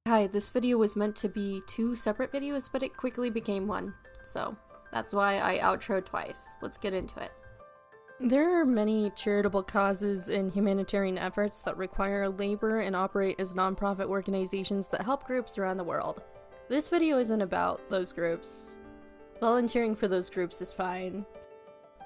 Hi, this video was meant to be 2 separate videos, but it quickly became one, so that's why I outroed twice. Let's get into it. There are many charitable causes and humanitarian efforts that require labor and operate as nonprofit organizations that help groups around the world. This video isn't about those groups. Volunteering for those groups is fine.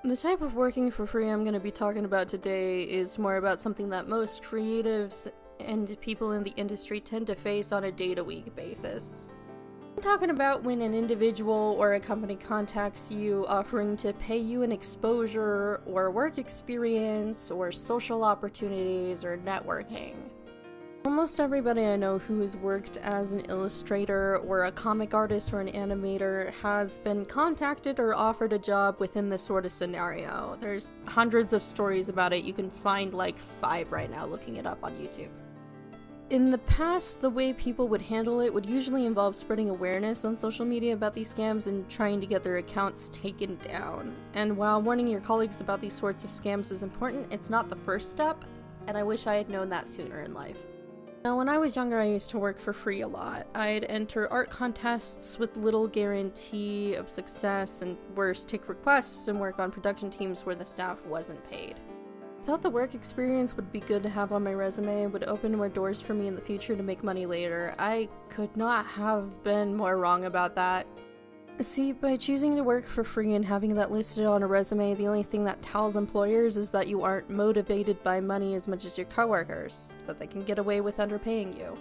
The type of working for free I'm going to be talking about today is more about something that most creatives and people in the industry tend to face on a day-to-week basis. I'm talking about when an individual or a company contacts you offering to pay you an exposure or work experience or social opportunities or networking. Almost everybody I know who has worked as an illustrator or a comic artist or an animator has been contacted or offered a job within this sort of scenario. There's hundreds of stories about it. You can find like 5 right now looking it up on YouTube. In the past, the way people would handle it would usually involve spreading awareness on social media about these scams and trying to get their accounts taken down. And while warning your colleagues about these sorts of scams is important, it's not the first step, and I wish I had known that sooner in life. Now, when I was younger, I used to work for free a lot. I'd enter art contests with little guarantee of success, and worse, take requests and work on production teams where the staff wasn't paid. I thought the work experience would be good to have on my resume and would open more doors for me in the future to make money later. I could not have been more wrong about that. See, by choosing to work for free and having that listed on a resume, the only thing that tells employers is that you aren't motivated by money as much as your coworkers, that they can get away with underpaying you.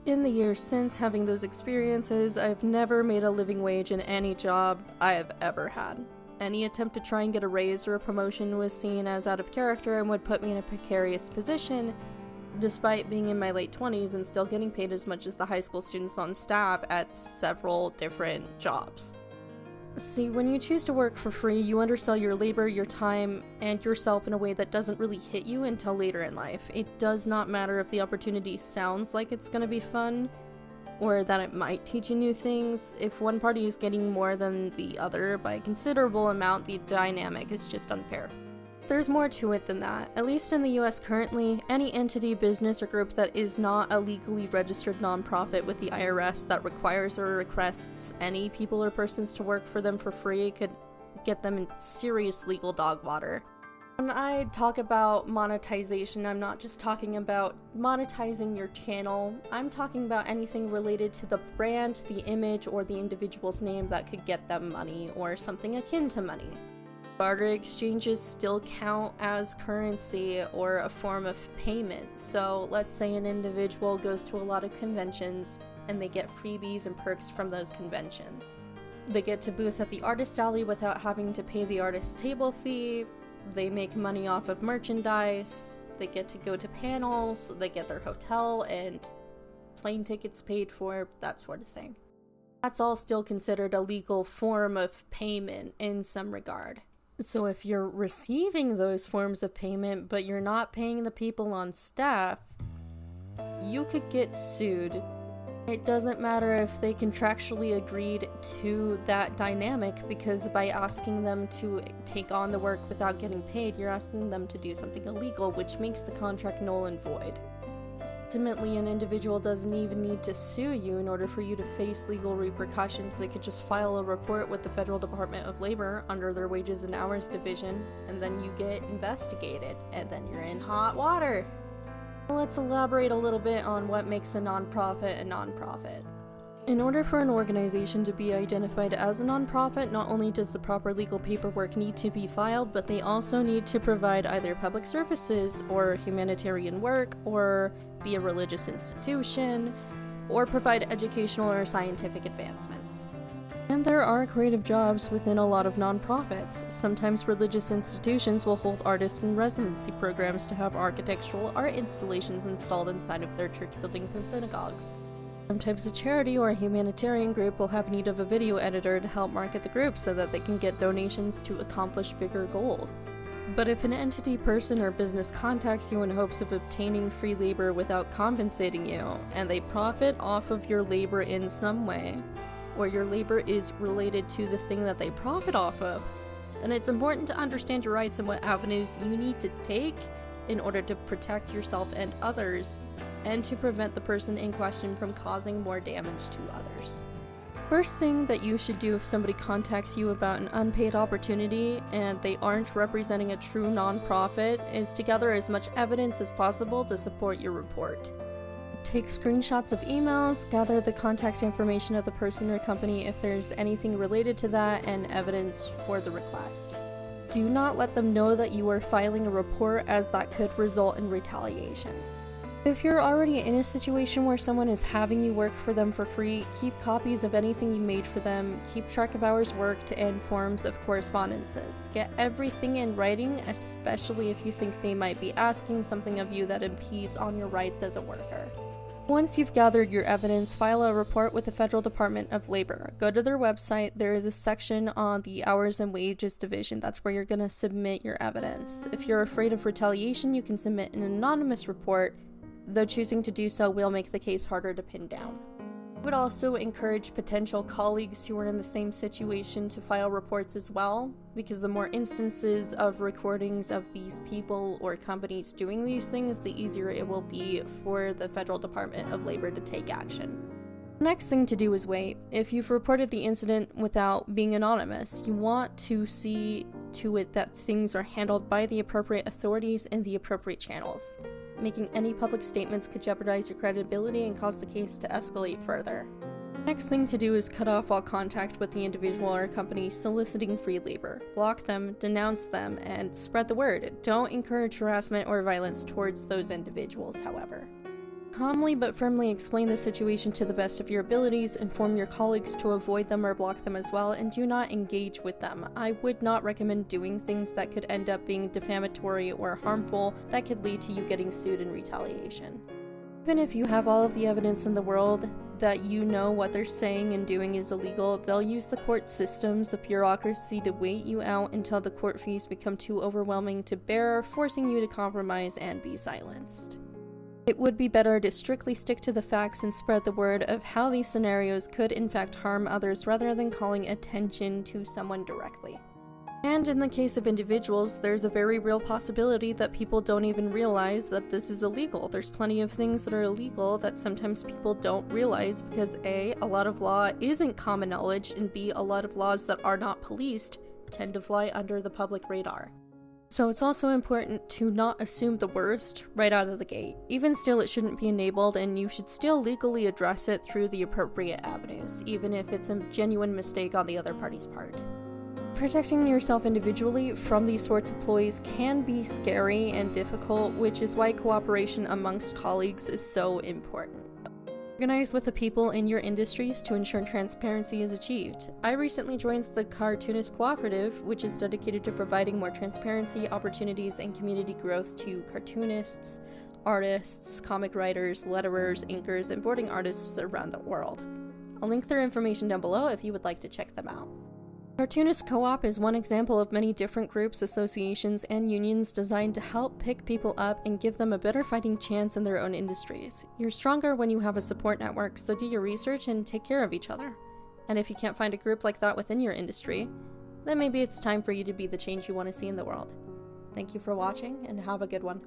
In the years since having those experiences, I've never made a living wage in any job I have ever had. Any attempt to try and get a raise or a promotion was seen as out of character and would put me in a precarious position, despite being in my late 20s and still getting paid as much as the high school students on staff at several different jobs. See, when you choose to work for free, you undersell your labor, your time, and yourself in a way that doesn't really hit you until later in life. It does not matter if the opportunity sounds like it's gonna be fun, or that it might teach you new things. If one party is getting more than the other by a considerable amount, the dynamic is just unfair. There's more to it than that. At least in the US currently, any entity, business, or group that is not a legally registered nonprofit with the IRS that requires or requests any people or persons to work for them for free could get them in serious legal dog water. When I talk about monetization, I'm not just talking about monetizing your channel. I'm talking about anything related to the brand, the image, or the individual's name that could get them money, or something akin to money. Barter exchanges still count as currency or a form of payment. So let's say an individual goes to a lot of conventions and they get freebies and perks from those conventions. They get to booth at the artist alley without having to pay the artist's table fee. They make money off of merchandise, they get to go to panels, they get their hotel and plane tickets paid for, that sort of thing. That's all still considered a legal form of payment in some regard. So if you're receiving those forms of payment but you're not paying the people on staff, you could get sued. It doesn't matter if they contractually agreed to that dynamic, because by asking them to take on the work without getting paid, you're asking them to do something illegal, which makes the contract null and void. Ultimately, an individual doesn't even need to sue you in order for you to face legal repercussions. They could just file a report with the Federal Department of Labor under their Wages and Hours Division, and then you get investigated, and then you're in hot water. Let's elaborate a little bit on what makes a nonprofit a nonprofit. In order for an organization to be identified as a nonprofit, not only does the proper legal paperwork need to be filed, but they also need to provide either public services or humanitarian work, or be a religious institution, or provide educational or scientific advancements. And there are creative jobs within a lot of nonprofits. Sometimes religious institutions will hold artist in residency programs to have architectural art installations installed inside of their church buildings and synagogues. Sometimes a charity or a humanitarian group will have need of a video editor to help market the group so that they can get donations to accomplish bigger goals. But if an entity, person, or business contacts you in hopes of obtaining free labor without compensating you, and they profit off of your labor in some way, or your labor is related to the thing that they profit off of, then it's important to understand your rights and what avenues you need to take in order to protect yourself and others and to prevent the person in question from causing more damage to others. First thing that you should do if somebody contacts you about an unpaid opportunity and they aren't representing a true nonprofit is to gather as much evidence as possible to support your report. Take screenshots of emails, gather the contact information of the person or company if there's anything related to that, and evidence for the request. Do not let them know that you are filing a report, as that could result in retaliation. If you're already in a situation where someone is having you work for them for free, keep copies of anything you made for them, keep track of hours worked, and forms of correspondences. Get everything in writing, especially if you think they might be asking something of you that impedes on your rights as a worker. Once you've gathered your evidence, file a report with the Federal Department of Labor. Go to their website. There is a section on the Hours and Wages Division. That's where you're going to submit your evidence. If you're afraid of retaliation, you can submit an anonymous report, though choosing to do so will make the case harder to pin down. I would also encourage potential colleagues who are in the same situation to file reports as well, because the more instances of recordings of these people or companies doing these things, the easier it will be for the Federal Department of Labor to take action. The next thing to do is wait. If you've reported the incident without being anonymous, you want to see to it that things are handled by the appropriate authorities in the appropriate channels. Making any public statements could jeopardize your credibility and cause the case to escalate further. Next thing to do is cut off all contact with the individual or company soliciting free labor. Block them, denounce them, and spread the word. Don't encourage harassment or violence towards those individuals, however. Calmly but firmly explain the situation to the best of your abilities, inform your colleagues to avoid them or block them as well, and do not engage with them. I would not recommend doing things that could end up being defamatory or harmful that could lead to you getting sued in retaliation. Even if you have all of the evidence in the world that you know what they're saying and doing is illegal, they'll use the court systems of bureaucracy to wait you out until the court fees become too overwhelming to bear, forcing you to compromise and be silenced. It would be better to strictly stick to the facts and spread the word of how these scenarios could in fact harm others rather than calling attention to someone directly. And in the case of individuals, there's a very real possibility that people don't even realize that this is illegal. There's plenty of things that are illegal that sometimes people don't realize because A, a lot of law isn't common knowledge, and B, a lot of laws that are not policed tend to fly under the public radar. So it's also important to not assume the worst right out of the gate. Even still, it shouldn't be enabled, and you should still legally address it through the appropriate avenues, even if it's a genuine mistake on the other party's part. Protecting yourself individually from these sorts of ploys can be scary and difficult, which is why cooperation amongst colleagues is so important. Organize with the people in your industries to ensure transparency is achieved. I recently joined the Cartoonist Co-op, which is dedicated to providing more transparency, opportunities, and community growth to cartoonists, artists, comic writers, letterers, inkers, and boarding artists around the world. I'll link their information down below if you would like to check them out. Cartoonist Co-op is one example of many different groups, associations, and unions designed to help pick people up and give them a better fighting chance in their own industries. You're stronger when you have a support network, so do your research and take care of each other. And if you can't find a group like that within your industry, then maybe it's time for you to be the change you want to see in the world. Thank you for watching, and have a good one.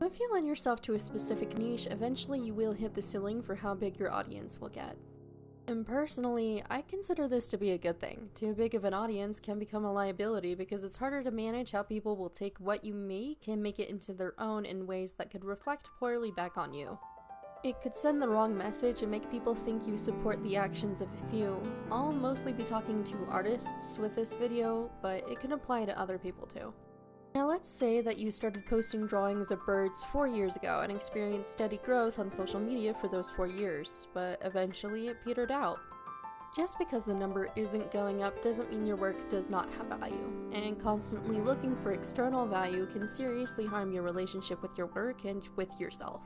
If you lend yourself to a specific niche, eventually you will hit the ceiling for how big your audience will get. And personally, I consider this to be a good thing. Too big of an audience can become a liability because it's harder to manage how people will take what you make and make it into their own in ways that could reflect poorly back on you. It could send the wrong message and make people think you support the actions of a few. I'll mostly be talking to artists with this video, but it can apply to other people too. Now let's say that you started posting drawings of birds 4 years ago and experienced steady growth on social media for those 4 years, but eventually it petered out. Just because the number isn't going up doesn't mean your work does not have value, and constantly looking for external value can seriously harm your relationship with your work and with yourself.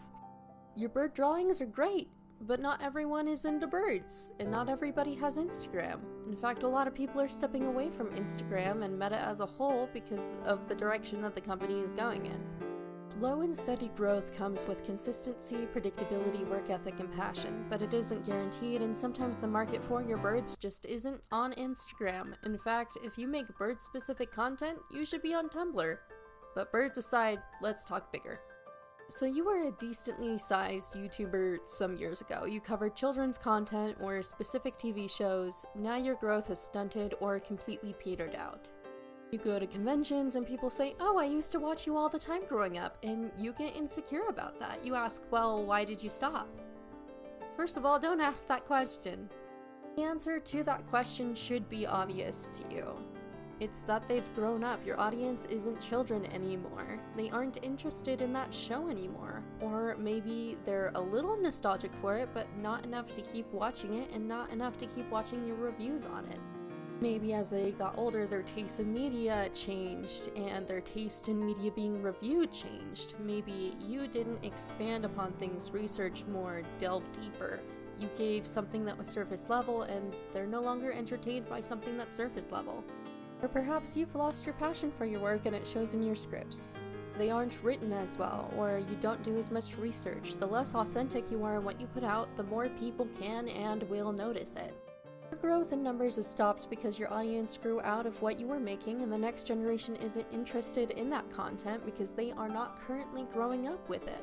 Your bird drawings are great, but not everyone is into birds, and not everybody has Instagram. In fact, a lot of people are stepping away from Instagram and Meta as a whole because of the direction that the company is going in. Slow and steady growth comes with consistency, predictability, work ethic, and passion, but it isn't guaranteed, and sometimes the market for your birds just isn't on Instagram. In fact, if you make bird-specific content, you should be on Tumblr. But birds aside, let's talk bigger. So you were a decently sized YouTuber some years ago. You covered children's content or specific TV shows. Now your growth has stunted or completely petered out. You go to conventions and people say, "Oh, I used to watch you all the time growing up," and you get insecure about that. You ask, "Well, why did you stop?" First of all, don't ask that question. The answer to that question should be obvious to you. It's that they've grown up. Your audience isn't children anymore. They aren't interested in that show anymore. Or maybe they're a little nostalgic for it, but not enough to keep watching it and not enough to keep watching your reviews on it. Maybe as they got older, their taste in media changed and their taste in media being reviewed changed. Maybe you didn't expand upon things, research more, delve deeper. You gave something that was surface level and they're no longer entertained by something that's surface level. Or perhaps you've lost your passion for your work and it shows in your scripts. They aren't written as well, or you don't do as much research. The less authentic you are in what you put out, the more people can and will notice it. Your growth in numbers has stopped because your audience grew out of what you were making and the next generation isn't interested in that content because they are not currently growing up with it.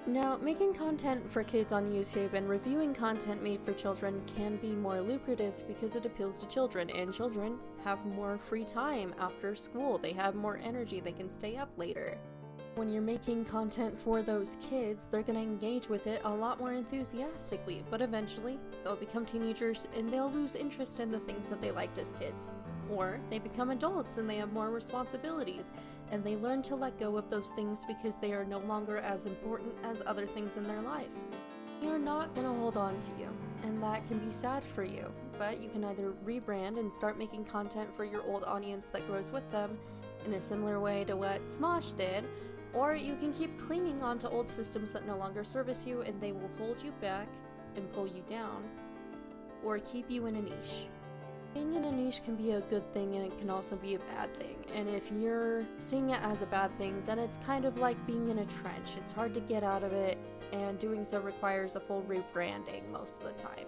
Now, making content for kids on YouTube and reviewing content made for children can be more lucrative because it appeals to children, and children have more free time after school. They have more energy, they can stay up later. When you're making content for those kids, they're going to engage with it a lot more enthusiastically, but eventually they'll become teenagers and they'll lose interest in the things that they liked as kids. Or they become adults and they have more responsibilities, and they learn to let go of those things because they are no longer as important as other things in their life. You're not going to hold on to you, and that can be sad for you, but you can either rebrand and start making content for your old audience that grows with them in a similar way to what Smosh did, or you can keep clinging onto old systems that no longer service you and they will hold you back and pull you down, or keep you in a niche. Being in a niche can be a good thing and it can also be a bad thing, and if you're seeing it as a bad thing, then it's kind of like being in a trench. It's hard to get out of it, and doing so requires a full rebranding most of the time.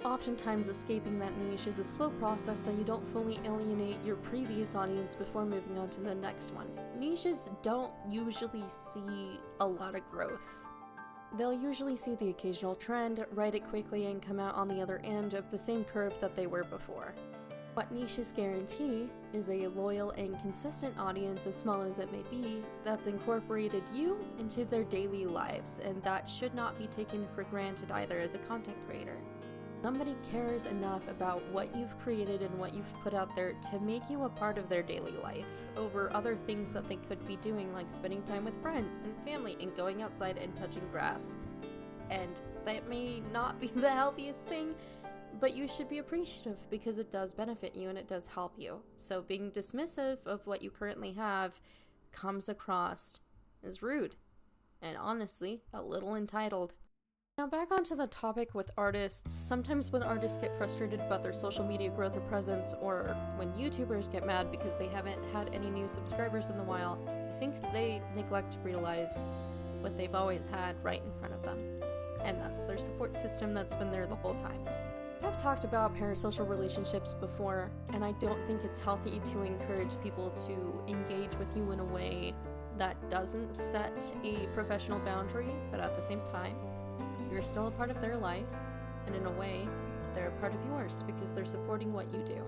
Oftentimes escaping that niche is a slow process so you don't fully alienate your previous audience before moving on to the next one. Niches don't usually see a lot of growth. They'll usually see the occasional trend, ride it quickly, and come out on the other end of the same curve that they were before. What niches guarantee is a loyal and consistent audience, as small as it may be, that's incorporated you into their daily lives, and that should not be taken for granted either as a content creator. Somebody cares enough about what you've created and what you've put out there to make you a part of their daily life over other things that they could be doing, like spending time with friends and family and going outside and touching grass. And that may not be the healthiest thing, but you should be appreciative because it does benefit you and it does help you. So being dismissive of what you currently have comes across as rude and honestly a little entitled. Now back onto the topic with artists. Sometimes when artists get frustrated about their social media growth or presence, or when YouTubers get mad because they haven't had any new subscribers in a while, I think they neglect to realize what they've always had right in front of them. And that's their support system that's been there the whole time. I've talked about parasocial relationships before, and I don't think it's healthy to encourage people to engage with you in a way that doesn't set a professional boundary, but at the same time, you're still a part of their life, and in a way, they're a part of yours because they're supporting what you do,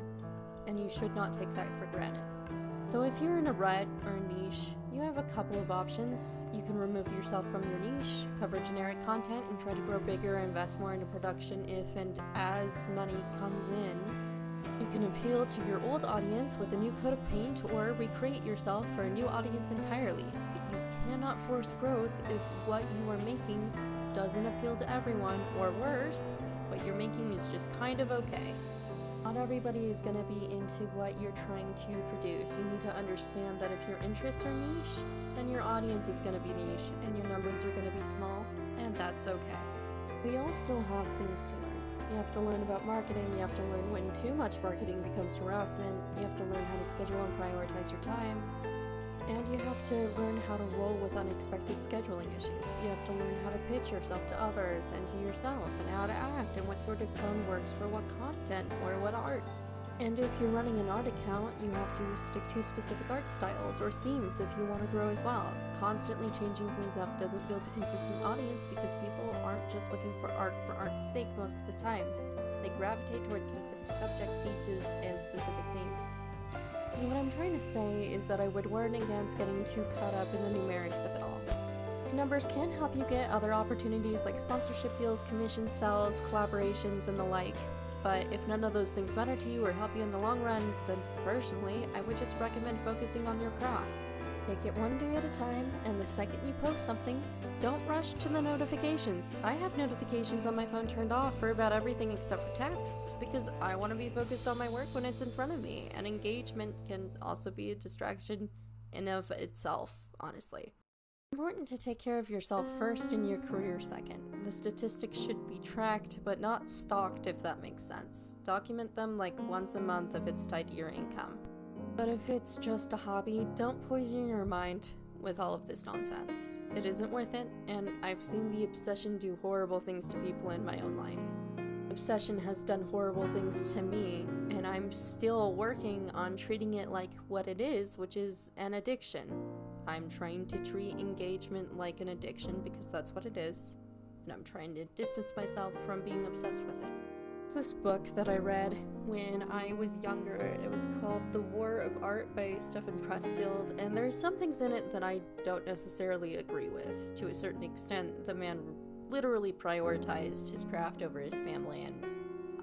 and you should not take that for granted. So if you're in a rut or a niche, you have a couple of options. You can remove yourself from your niche, cover generic content, and try to grow bigger and invest more into production if and as money comes in. You can appeal to your old audience with a new coat of paint or recreate yourself for a new audience entirely, but you cannot force growth if what you are making doesn't appeal to everyone, or worse, what you're making is just kind of okay. Not everybody is going to be into what you're trying to produce. You need to understand that if your interests are niche, then your audience is going to be niche, and your numbers are going to be small, and that's okay. We all still have things to learn. You have to learn about marketing, you have to learn when too much marketing becomes harassment, you have to learn how to schedule and prioritize your time, and you have to learn how to roll with unexpected scheduling issues. You have to learn how to pitch yourself to others and to yourself, and how to act, and what sort of tone works for what content or what art. And if you're running an art account, you have to stick to specific art styles or themes if you want to grow as well. Constantly changing things up doesn't build a consistent audience because people aren't just looking for art's sake most of the time. They gravitate towards specific subject pieces and specific themes. And what I'm trying to say is that I would warn against getting too caught up in the numerics of it all. Numbers can help you get other opportunities like sponsorship deals, commission sales, collaborations, and the like. But if none of those things matter to you or help you in the long run, then personally, I would just recommend focusing on your craft. Take it one day at a time, and the second you post something, don't rush to the notifications. I have notifications on my phone turned off for about everything except for texts, because I want to be focused on my work when it's in front of me, and engagement can also be a distraction in of itself, honestly. It's important to take care of yourself first and your career second. The statistics should be tracked, but not stalked, if that makes sense. Document them like once a month if it's tied to your income. But if it's just a hobby, don't poison your mind with all of this nonsense. It isn't worth it, and I've seen the obsession do horrible things to people in my own life. Obsession has done horrible things to me, and I'm still working on treating it like what it is, which is an addiction. I'm trying to treat engagement like an addiction because that's what it is, and I'm trying to distance myself from being obsessed with it. This book that I read when I was younger, it was called The War of Art by Stephen Pressfield, and there's some things in it that I don't necessarily agree with. To a certain extent, the man literally prioritized his craft over his family, and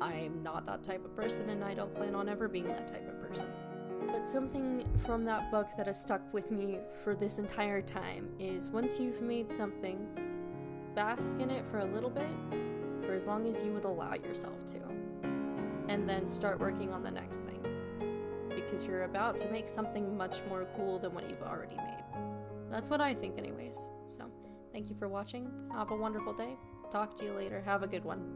I'm not that type of person, and I don't plan on ever being that type of person. But something from that book that has stuck with me for this entire time is once you've made something, bask in it for a little bit, for as long as you would allow yourself to, and then start working on the next thing, because you're about to make something much more cool than what you've already made. That's what I think anyways. So, thank you for watching, have a wonderful day, talk to you later, have a good one.